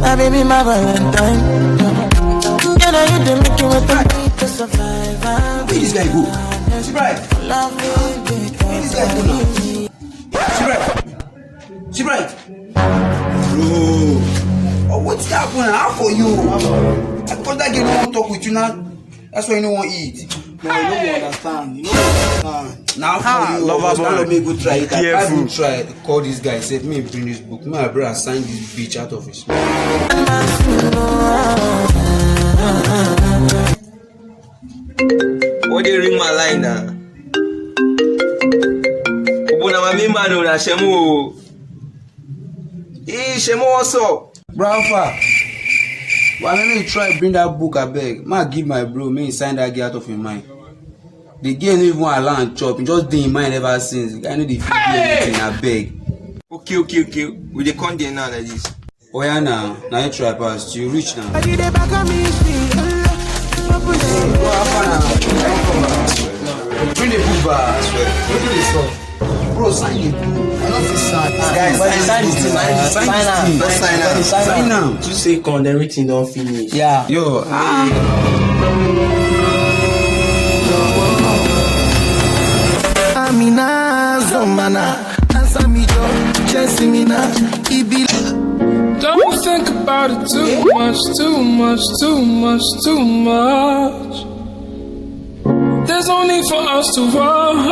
My baby, my Valentine. You know you did make you with the need to survive. Where this guy go? She bright. Where this guy go now? She bright. Bro. Oh, what's happening? How for you? Because that girl don't want to talk with you now. That's why you don't want to eat. No, you don't understand. You don't understand. Now for you, lover boy. let me go try it. I Careful. go try. Call this guy. Say me bring this book. My brother sign this bitch out of his. What they ring my line now? Obuna my member no na Shemu. Shemu what's up? Bro, Alpha. Well, let me try bring that book. I beg. Ma give my bro. Me sign that girl out of his mind. The girl no even allow and chop. He just dey in mind ever since. I know the feel anything. I beg. Okay. We dey come there now like this. Oh yeah, now you try pass. You reach now. I did it back on me. Bro, Alpha now. Bring the book back. I swear. What do they stop? Bro, sign it. I don't feel sign. Guys, sign this thing. Sign now. 2 seconds, everything don't finish. Yeah. Yo, Amina Zomana, answer me, Jesse Mina, Ibi. Don't think about it too much. There's no need for us to rush.